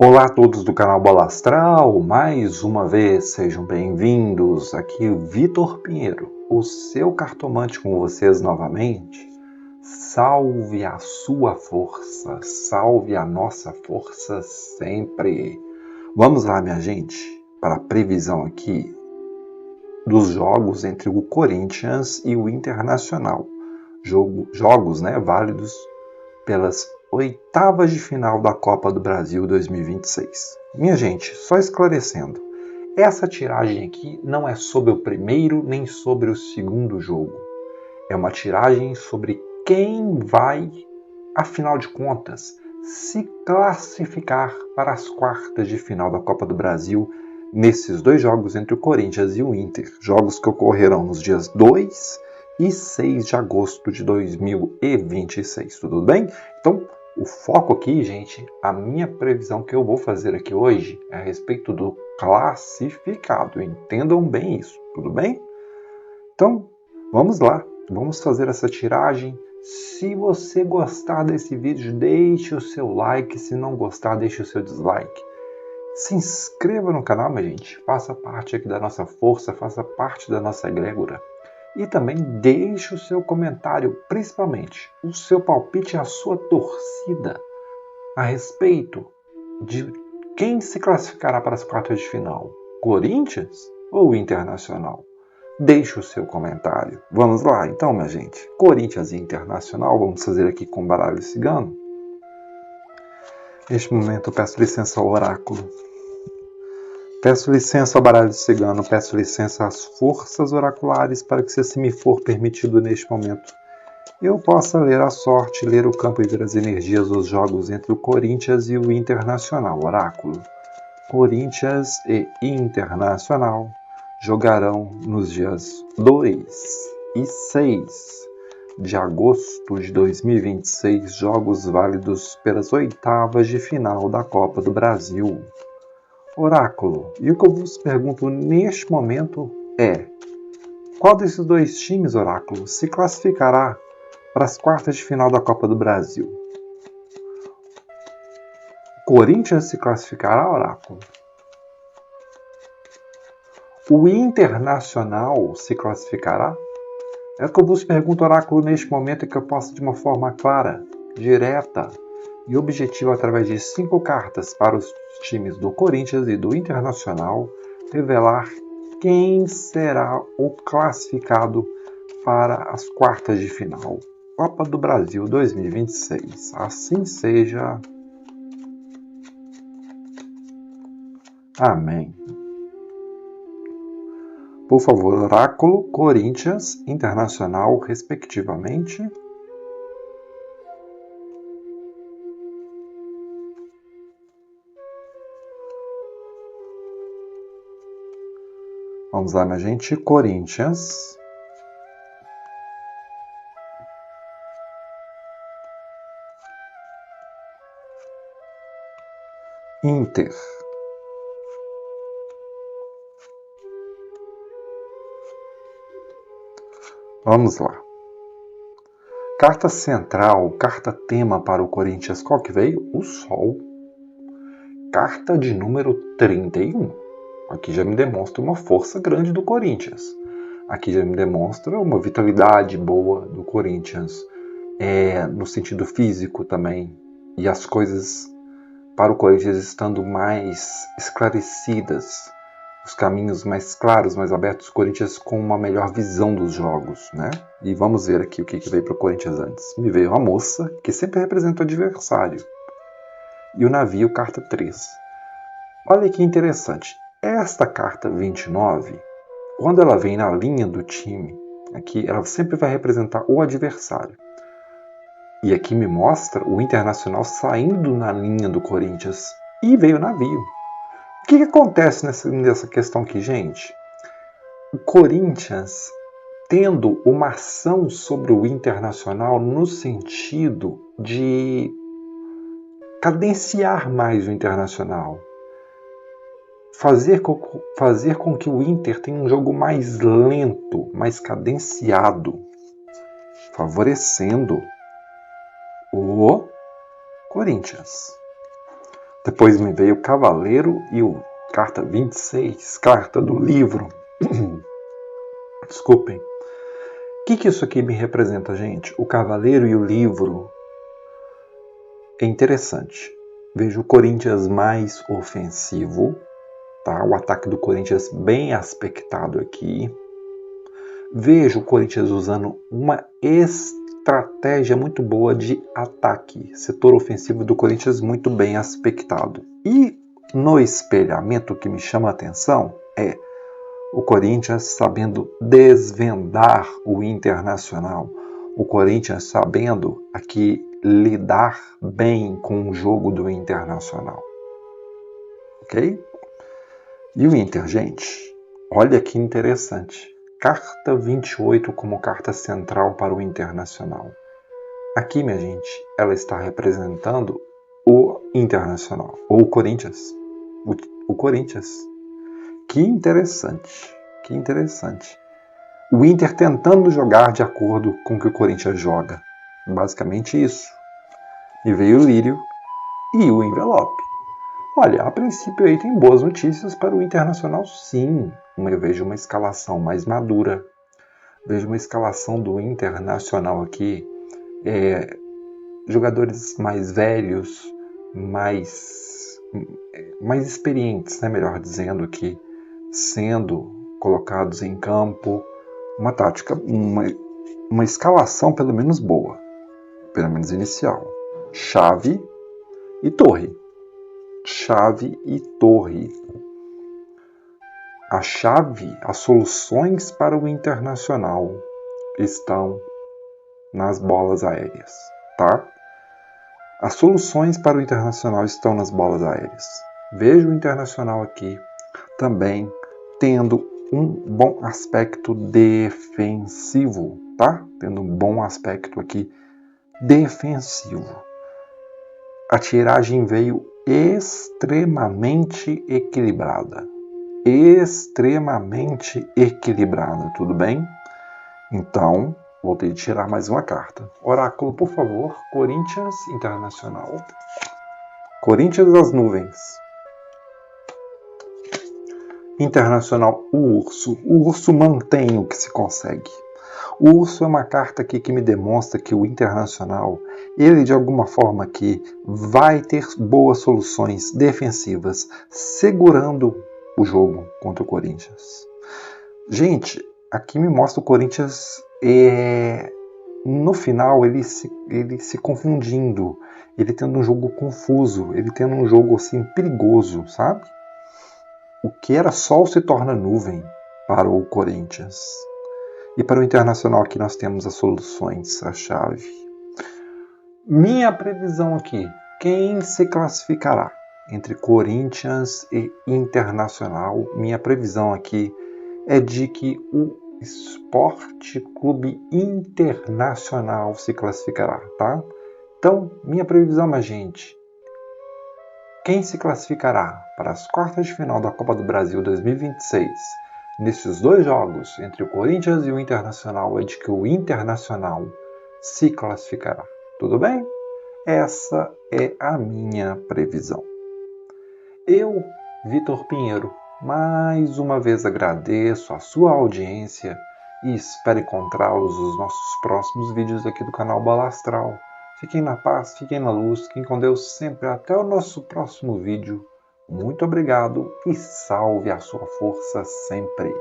Olá a todos do canal Bola Astral, mais uma vez sejam bem-vindos. Aqui o Vitor Pinheiro, o seu cartomante com vocês novamente. Salve a sua força, salve a nossa força sempre. Vamos lá, minha gente, para a previsão aqui dos jogos entre o Corinthians e o Internacional. Jogos, válidos pelas oitavas de final da Copa do Brasil 2026. Minha gente, só esclarecendo, essa tiragem aqui não é sobre o primeiro nem sobre o segundo jogo. É uma tiragem sobre quem vai, afinal de contas, se classificar para as quartas de final da Copa do Brasil nesses dois jogos entre o Corinthians e o Inter. Jogos que ocorrerão nos dias 2 e 6 de agosto de 2026, tudo bem? Então, o foco aqui, gente, a minha previsão que eu vou fazer aqui hoje é a respeito do classificado. Entendam bem isso, tudo bem? Então, vamos lá, vamos fazer essa tiragem. Se você gostar desse vídeo, deixe o seu like. Se não gostar, deixe o seu dislike. Se inscreva no canal, minha gente. Faça parte aqui da nossa força, faça parte da nossa egrégora. E também deixe o seu comentário, principalmente o seu palpite e a sua torcida a respeito de quem se classificará para as quartas de final, Corinthians ou Internacional. Deixe o seu comentário. Vamos lá, então, minha gente. Corinthians e Internacional, vamos fazer aqui com baralho cigano. Neste momento eu peço licença ao oráculo. Peço licença ao baralho cigano, peço licença às forças oraculares para que, se assim me for permitido neste momento, eu possa ler a sorte, ler o campo e ver as energias dos jogos entre o Corinthians e o Internacional. Oráculo. Corinthians e Internacional jogarão nos dias 2 e 6 de agosto de 2026, jogos válidos pelas oitavas de final da Copa do Brasil. Oráculo, e o que eu vos pergunto neste momento é: qual desses dois times, Oráculo, se classificará para as quartas de final da Copa do Brasil? O Corinthians se classificará, Oráculo? O Internacional se classificará? É o que eu vos pergunto, Oráculo, neste momento, que eu possa, de uma forma clara, direta e objetiva, através de 5 cartas para os times do Corinthians e do Internacional, revelar quem será o classificado para as quartas de final. Copa do Brasil 2026. Assim seja. Amém. Por favor, oráculo, Corinthians, Internacional, respectivamente. Vamos lá, minha gente. Corinthians. Inter. Vamos lá. Carta central, carta tema para o Corinthians, qual que veio? O Sol. Carta de número 31. Aqui já me demonstra uma força grande do Corinthians. Aqui já me demonstra uma vitalidade boa do Corinthians. No sentido físico também. E as coisas para o Corinthians estando mais esclarecidas. Os caminhos mais claros, mais abertos. O Corinthians com uma melhor visão dos jogos, né? E vamos ver aqui o que veio para o Corinthians antes. Me veio uma moça, que sempre representa o adversário. E o navio, carta 3. Olha que interessante. Esta carta 29, quando ela vem na linha do time, aqui ela sempre vai representar o adversário. E aqui me mostra o Internacional saindo na linha do Corinthians e veio o navio. O que acontece nessa questão aqui, gente? O Corinthians tendo uma ação sobre o Internacional no sentido de cadenciar mais o Internacional. Fazer com que o Inter tenha um jogo mais lento, mais cadenciado, favorecendo o Corinthians. Depois me veio o Cavaleiro e o carta 26, carta do livro. Desculpem. O que isso aqui me representa, gente? O Cavaleiro e o livro é interessante. Vejo o Corinthians mais ofensivo, tá? O ataque do Corinthians bem aspectado aqui. Vejo o Corinthians usando uma estratégia muito boa de ataque. Setor ofensivo do Corinthians muito bem aspectado. E no espelhamento, o que me chama a atenção é o Corinthians sabendo desvendar o Internacional. O Corinthians sabendo aqui lidar bem com o jogo do Internacional. Ok? E o Inter, gente, olha que interessante. Carta 28 como carta central para o Internacional. Aqui, minha gente, ela está representando o Internacional, ou o Corinthians. O Corinthians. Que interessante, que interessante. O Inter tentando jogar de acordo com o que o Corinthians joga. Basicamente isso. E veio o lírio e o envelope. Olha, a princípio aí tem boas notícias para o Internacional, sim. Eu vejo uma escalação mais madura. Vejo uma escalação do Internacional aqui. Jogadores mais velhos, mais experientes, né, melhor dizendo, aqui, sendo colocados em campo. Uma tática, uma escalação pelo menos boa. Pelo menos inicial. Chave e Torre. Chave e Torre. A chave, as soluções para o Internacional estão nas bolas aéreas, tá? As soluções para o Internacional estão nas bolas aéreas. Vejo o Internacional aqui também tendo um bom aspecto defensivo, tá? Tendo um bom aspecto aqui defensivo. A tiragem veio extremamente equilibrada. Extremamente equilibrada, tudo bem? Então, vou ter de tirar mais uma carta. Oráculo, por favor. Corinthians Internacional. Corinthians das nuvens. Internacional, o urso. O urso mantém o que se consegue. O urso é uma carta aqui que me demonstra que o Internacional, ele de alguma forma aqui vai ter boas soluções defensivas, segurando o jogo contra o Corinthians. Gente, aqui me mostra o Corinthians no final ele se confundindo, ele tendo um jogo confuso, ele tendo um jogo assim perigoso, sabe? O que era sol se torna nuvem para o Corinthians. E para o Internacional aqui nós temos as soluções, a chave. Minha previsão aqui, quem se classificará entre Corinthians e Internacional? Minha previsão aqui é de que o Esporte Clube Internacional se classificará, tá? Então, minha previsão, minha gente, quem se classificará para as quartas de final da Copa do Brasil 2026, nesses dois jogos, entre o Corinthians e o Internacional, é de que o Internacional se classificará. Tudo bem? Essa é a minha previsão. Eu, Vitor Pinheiro, mais uma vez agradeço a sua audiência e espero encontrá-los nos nossos próximos vídeos aqui do canal Bola Astral. Fiquem na paz, fiquem na luz, fiquem com Deus sempre. Até o nosso próximo vídeo. Muito obrigado e salve a sua força sempre.